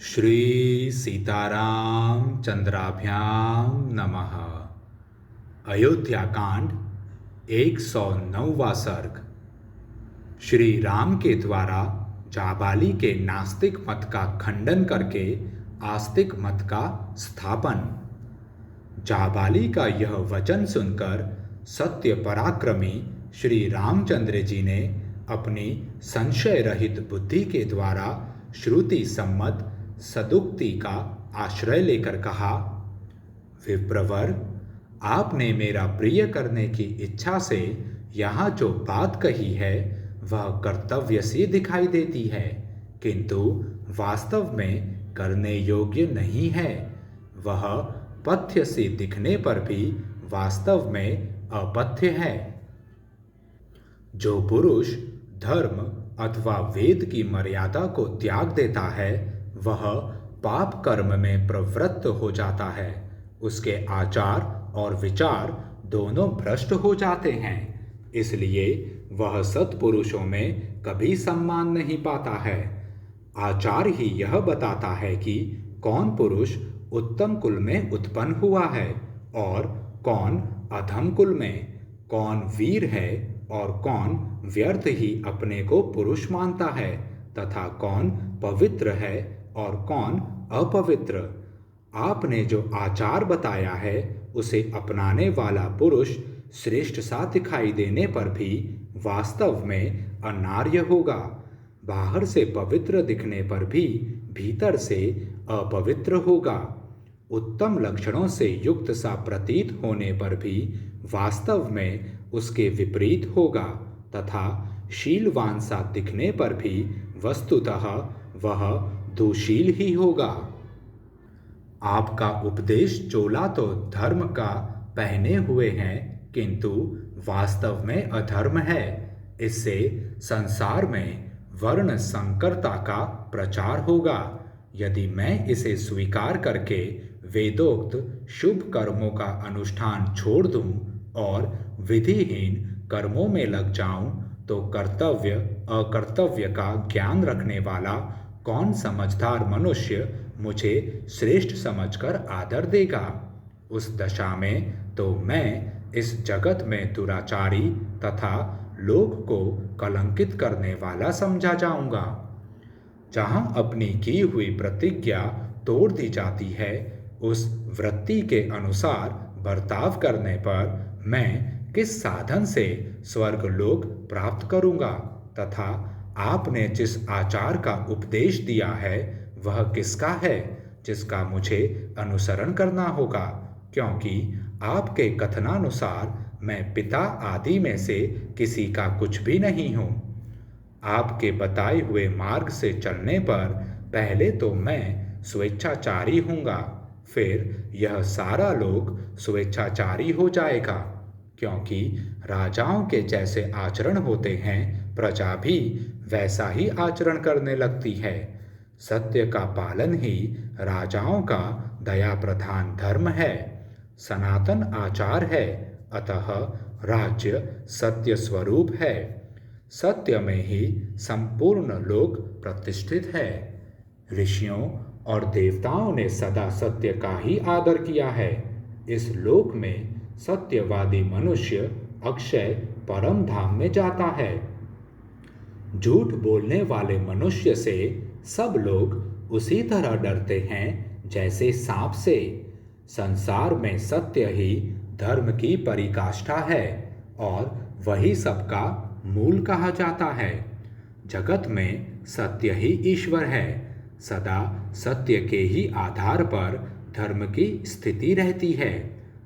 श्री सीताराम चंद्राभ्याम नमः। अयोध्या कांड 109वां सर्ग। श्री राम के द्वारा जाबाली के नास्तिक मत का खंडन करके आस्तिक मत का स्थापन। जाबाली का यह वचन सुनकर सत्य पराक्रमी श्री रामचंद्र जी ने अपनी संशय रहित बुद्धि के द्वारा श्रुति सम्मत सदुक्ति का आश्रय लेकर कहा, विप्रवर, आपने मेरा प्रिय करने की इच्छा से यहाँ जो बात कही है वह कर्तव्य सी दिखाई देती है, किंतु वास्तव में करने योग्य नहीं है। वह पथ्य से दिखने पर भी वास्तव में अपथ्य है। जो पुरुष धर्म अथवा वेद की मर्यादा को त्याग देता है वह पाप कर्म में प्रवृत्त हो जाता है। उसके आचार और विचार दोनों भ्रष्ट हो जाते हैं, इसलिए वह सत्पुरुषों में कभी सम्मान नहीं पाता है। आचार ही यह बताता है कि कौन पुरुष उत्तम कुल में उत्पन्न हुआ है और कौन अधम कुल में, कौन वीर है और कौन व्यर्थ ही अपने को पुरुष मानता है, तथा कौन पवित्र है और कौन अपवित्र। आपने जो आचार बताया है उसे अपनाने वाला पुरुष श्रेष्ठ सा दिखाई देने पर भी वास्तव में अनार्य होगा। बाहर से पवित्र दिखने पर भी भीतर से अपवित्र होगा। उत्तम लक्षणों से युक्त सा प्रतीत होने पर भी वास्तव में उसके विपरीत होगा, तथा शीलवान सा दिखने पर भी वस्तुतः वह दुशील ही होगा। आपका उपदेश चोला तो धर्म का पहने हुए हैं, किंतु वास्तव में अधर्म है। इससे संसार में वर्ण संकरता का प्रचार होगा। यदि मैं इसे स्वीकार करके वेदोक्त शुभ कर्मों का अनुष्ठान छोड़ दूं और विधिहीन कर्मों में लग जाऊं, तो कर्तव्य अकर्तव्य का ज्ञान रखने वाला कौन समझदार मनुष्य मुझे श्रेष्ठ समझकर आदर देगा। उस दशा में तो मैं इस जगत में दुराचारी तथा लोक को कलंकित करने वाला समझा जाऊंगा। जहां अपनी की हुई प्रतिज्ञा तोड़ दी जाती है, उस वृत्ति के अनुसार बर्ताव करने पर मैं किस साधन से स्वर्गलोक प्राप्त करूंगा, तथा आपने जिस आचार का उपदेश दिया है वह किसका है जिसका मुझे अनुसरण करना होगा, क्योंकि आपके कथनानुसार मैं पिता आदि में से किसी का कुछ भी नहीं हूँ। आपके बताए हुए मार्ग से चलने पर पहले तो मैं स्वेच्छाचारी हूँगा, फिर यह सारा लोक स्वेच्छाचारी हो जाएगा, क्योंकि राजाओं के जैसे आचरण होते हैं प्रजा भी वैसा ही आचरण करने लगती है। सत्य का पालन ही राजाओं का दया प्रधान धर्म है, सनातन आचार है, अतः राज्य सत्य स्वरूप है। सत्य में ही संपूर्ण लोक प्रतिष्ठित है। ऋषियों और देवताओं ने सदा सत्य का ही आदर किया है। इस लोक में सत्यवादी मनुष्य अक्षय परम धाम में जाता है। झूठ बोलने वाले मनुष्य से सब लोग उसी तरह डरते हैं जैसे सांप से। संसार में सत्य ही धर्म की पराकाष्ठा है और वही सबका मूल कहा जाता है। जगत में सत्य ही ईश्वर है। सदा सत्य के ही आधार पर धर्म की स्थिति रहती है।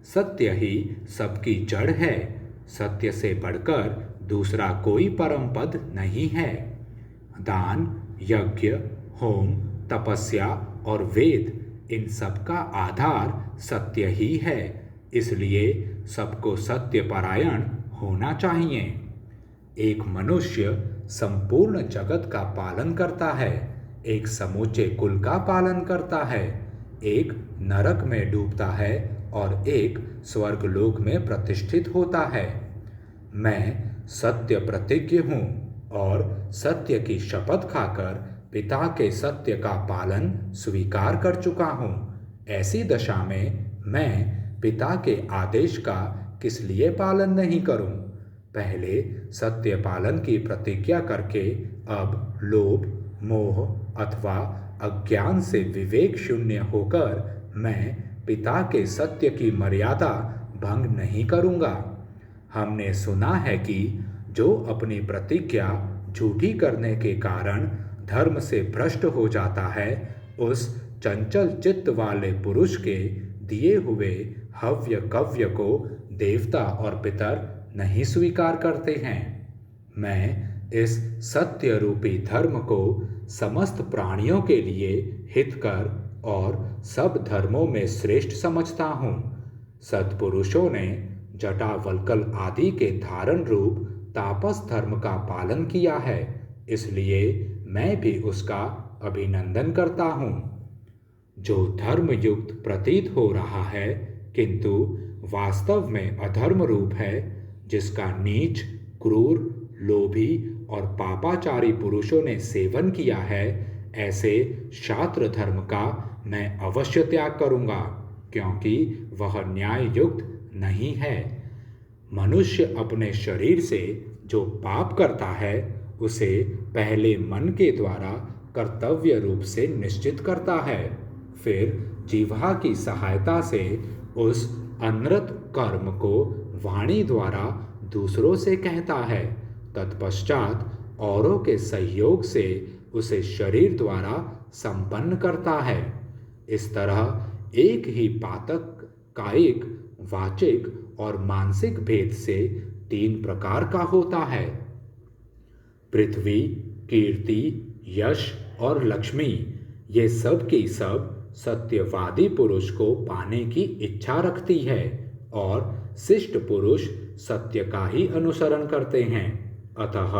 सत्य ही सबकी जड़ है। सत्य से बढ़कर दूसरा कोई परम पद नहीं है। दान, यज्ञ, होम, तपस्या और वेद, इन सब का आधार सत्य ही है। इसलिए सबको सत्य परायण होना चाहिए। एक मनुष्य संपूर्ण जगत का पालन करता है, एक समूचे कुल का पालन करता है, एक नरक में डूबता है और एक स्वर्गलोक में प्रतिष्ठित होता है। मैं सत्य प्रतिज्ञ हूँ और सत्य की शपथ खाकर पिता के सत्य का पालन स्वीकार कर चुका हूँ। ऐसी दशा में मैं पिता के आदेश का किस लिए पालन नहीं करूं? पहले सत्य पालन की प्रतिज्ञा करके अब लोभ, मोह अथवा अज्ञान से विवेक शून्य होकर मैं पिता के सत्य की मर्यादा भंग नहीं करूंगा। हमने सुना है कि जो अपनी प्रतिज्ञा झूठी करने के कारण धर्म से भ्रष्ट हो जाता है, उस चंचल चित्त वाले पुरुष के दिए हुए हव्य कव्य को देवता और पितर नहीं स्वीकार करते हैं। मैं इस सत्य रूपी धर्म को समस्त प्राणियों के लिए हितकर और सब धर्मों में श्रेष्ठ समझता हूँ। सत्पुरुषों ने जटावल्कल आदि के धारण रूप तापस धर्म का पालन किया है, इसलिए मैं भी उसका अभिनंदन करता हूँ। जो धर्म युक्त प्रतीत हो रहा है किंतु वास्तव में अधर्म रूप है, जिसका नीच, क्रूर, लोभी और पापाचारी पुरुषों ने सेवन किया है, ऐसे शास्त्र धर्म का मैं अवश्य त्याग करूंगा, क्योंकि वह न्याय युक्त नहीं है। मनुष्य अपने शरीर से जो पाप करता है उसे पहले मन के द्वारा कर्तव्य रूप से निश्चित करता है, फिर जिह्वा की सहायता से उस अनृत कर्म को वाणी द्वारा दूसरों से कहता है, तत्पश्चात औरों के सहयोग से उसे शरीर द्वारा संपन्न करता है। इस तरह एक ही पातक कायिक, वाचिक और मानसिक भेद से 3 प्रकार का होता है। पृथ्वी, कीर्ति, यश और लक्ष्मी, ये सब की सब सत्यवादी पुरुष को पाने की इच्छा रखती है और शिष्ट पुरुष सत्य का ही अनुसरण करते हैं। अतः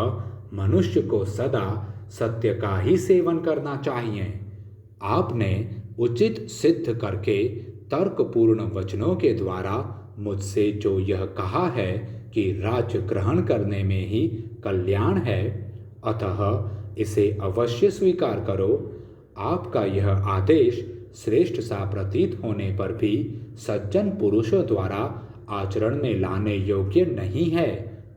मनुष्य को सदा सत्य का ही सेवन करना चाहिए। आपने उचित सिद्ध करके तर्कपूर्ण वचनों के द्वारा मुझसे जो यह कहा है कि राज्य ग्रहण करने में ही कल्याण है, अतः इसे अवश्य स्वीकार करो। आपका यह आदेश श्रेष्ठ सा प्रतीत होने पर भी सज्जन पुरुषों द्वारा आचरण में लाने योग्य नहीं है,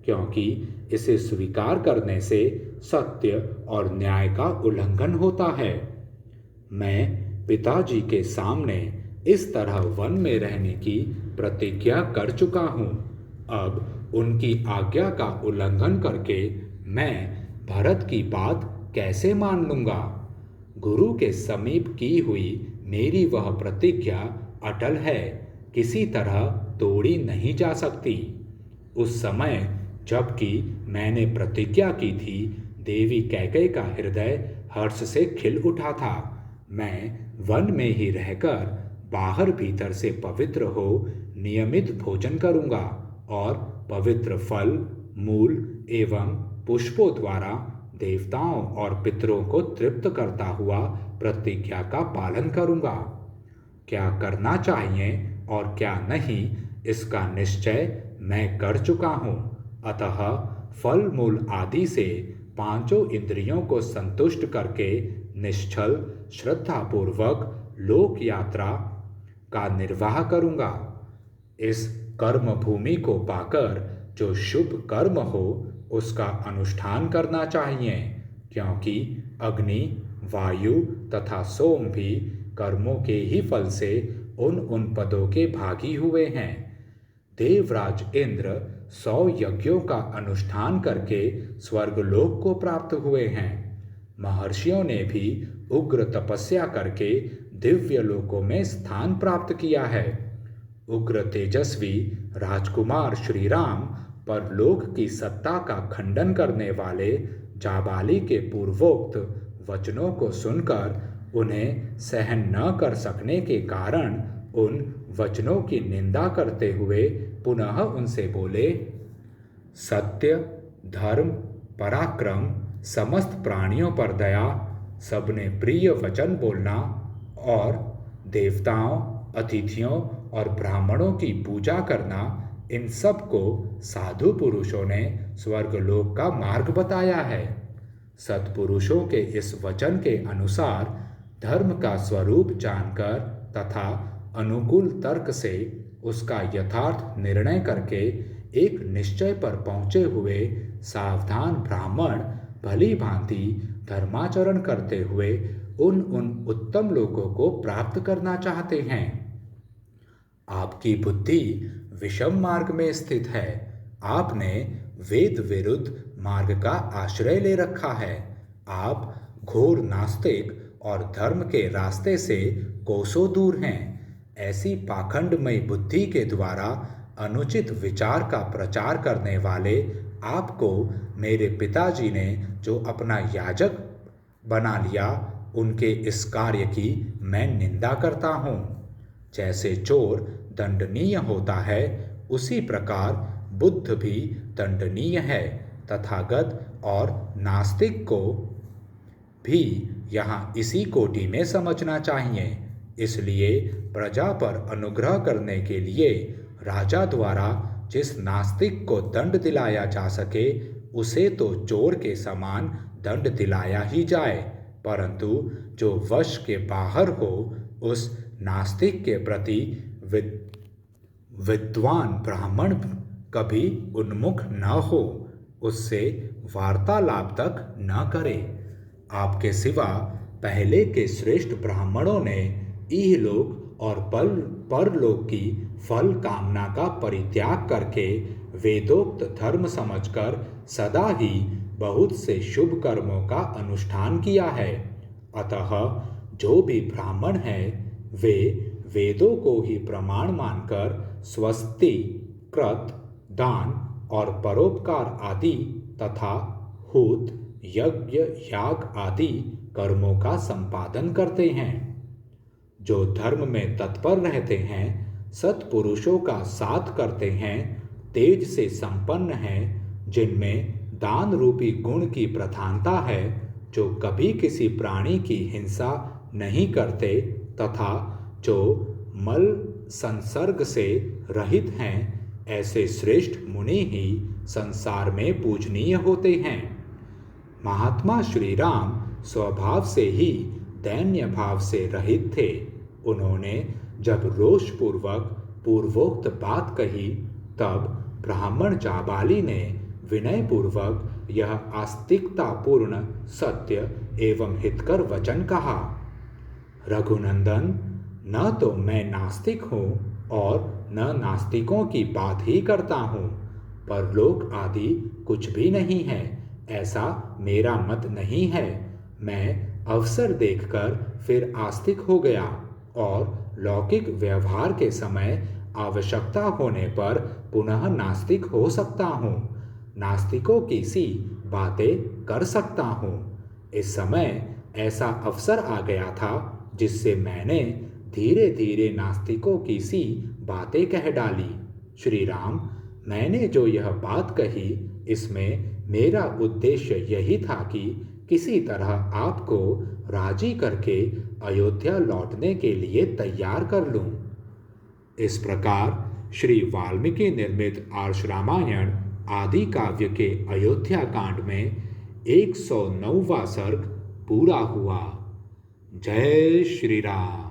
क्योंकि इसे स्वीकार करने से सत्य और न्याय का उल्लंघन होता है। मैं पिताजी के सामने इस तरह वन में रहने की प्रतिज्ञा कर चुका हूँ। अब उनकी आज्ञा का उल्लंघन करके मैं भरत की बात कैसे मान लूँगा? गुरु के समीप की हुई मेरी वह प्रतिज्ञा अटल है, किसी तरह तोड़ी नहीं जा सकती। उस समय जबकि मैंने प्रतिज्ञा की थी, देवी कैकेयी का हृदय हर्ष से खिल उठा था। मैं वन में ही रहकर बाहर भीतर से पवित्र हो नियमित भोजन करूँगा और पवित्र फल, मूल एवं पुष्पों द्वारा देवताओं और पितरों को तृप्त करता हुआ प्रतिज्ञा का पालन करूँगा। क्या करना चाहिए और क्या नहीं, इसका निश्चय मैं कर चुका हूँ। अतः फल मूल आदि से 5 इंद्रियों को संतुष्ट करके निश्चल श्रद्धापूर्वक लोक यात्रा का निर्वाह करूँगा। इस कर्म भूमि को पाकर जो शुभ कर्म हो उसका अनुष्ठान करना चाहिए, क्योंकि अग्नि, वायु तथा सोम भी कर्मों के ही फल से उन पदों के भागी हुए हैं। देवराज इंद्र 100 यज्ञों का अनुष्ठान करके स्वर्गलोक को प्राप्त हुए हैं। महर्षियों ने भी उग्र तपस्या करके दिव्य लोकों में स्थान प्राप्त किया है। उग्र तेजस्वी राजकुमार श्री राम परलोक की सत्ता का खंडन करने वाले जाबाली के पूर्वोक्त वचनों को सुनकर उन्हें सहन न कर सकने के कारण उन वचनों की निंदा करते हुए पुनः उनसे बोले, सत्य, धर्म, पराक्रम, समस्त प्राणियों पर दया, सबने प्रिय वचन बोलना और देवताओं, अतिथियों और ब्राह्मणों की पूजा करना, इन सब को साधु पुरुषों ने स्वर्गलोक का मार्ग बताया है। सत्पुरुषों के इस वचन के अनुसार धर्म का स्वरूप जानकर तथा अनुकूल तर्क से उसका यथार्थ निर्णय करके एक निश्चय पर पहुँचे हुए सावधान ब्राह्मण भली भांति धर्माचरण करते हुए उन उत्तम लोगों को प्राप्त करना चाहते हैं। आपकी बुद्धि विषम मार्ग में स्थित है। आपने वेद विरुद्ध मार्ग का आश्रय ले रखा है। आप घोर नास्तिक और धर्म के रास्ते से कोसों दूर हैं। ऐसी पाखंडमयी बुद्धि के द्वारा अनुचित विचार का प्रचार करने वाले आपको मेरे पिताजी ने जो अपना याजक बना लिया, उनके इस कार्य की मैं निंदा करता हूँ। जैसे चोर दंडनीय होता है, उसी प्रकार बुद्ध भी दंडनीय है। तथागत और नास्तिक को भी यहाँ इसी कोटि में समझना चाहिए। इसलिए प्रजा पर अनुग्रह करने के लिए राजा द्वारा जिस नास्तिक को दंड दिलाया जा सके, उसे तो चोर के समान दंड दिलाया ही जाए, परंतु जो वश के बाहर हो, उस नास्तिक के प्रति विद्वान ब्राह्मण कभी उन्मुख न हो, उससे वार्तालाप तक न करे। आपके सिवा पहले के श्रेष्ठ ब्राह्मणों ने इहलोक और परलोक की फल कामना का परित्याग करके वेदोक्त धर्म समझकर सदा ही बहुत से शुभ कर्मों का अनुष्ठान किया है। अतः जो भी ब्राह्मण हैं, वे वेदों को ही प्रमाण मानकर स्वस्ति, कृत, दान और परोपकार आदि तथा हूत, यज्ञ, याग आदि कर्मों का संपादन करते हैं। जो धर्म में तत्पर रहते हैं, सत्पुरुषों का साथ करते हैं, तेज से संपन्न हैं, जिनमें दान रूपी गुण की प्रधानता है, जो कभी किसी प्राणी की हिंसा नहीं करते तथा जो मल संसर्ग से रहित हैं, ऐसे श्रेष्ठ मुनि ही संसार में पूजनीय होते हैं। महात्मा श्री राम स्वभाव से ही दैन्य भाव से रहित थे। उन्होंने जब रोषपूर्वक पूर्वोक्त बात कही, तब ब्राह्मण जाबाली ने विनयपूर्वक यह आस्तिकतापूर्ण सत्य एवं हितकर वचन कहा। रघुनंदन, न तो मैं नास्तिक हूँ और न नास्तिकों की बात ही करता हूँ। परलोक आदि कुछ भी नहीं है, ऐसा मेरा मत नहीं है। मैं अवसर देखकर फिर आस्तिक हो गया और लौकिक व्यवहार के समय आवश्यकता होने पर पुनः नास्तिक हो सकता हूँ। नास्तिकों की सी बातें कर सकता हूँ। इस समय ऐसा अवसर आ गया था जिससे मैंने धीरे धीरे नास्तिकों की सी बातें कह डाली। श्री राम, मैंने जो यह बात कही, इसमें मेरा उद्देश्य यही था कि किसी तरह आपको राजी करके अयोध्या लौटने के लिए तैयार कर लूं। इस प्रकार श्री वाल्मीकि निर्मित आर्ष रामायण आदि काव्य के अयोध्या कांड में 109वां सर्ग पूरा हुआ। जय श्री राम।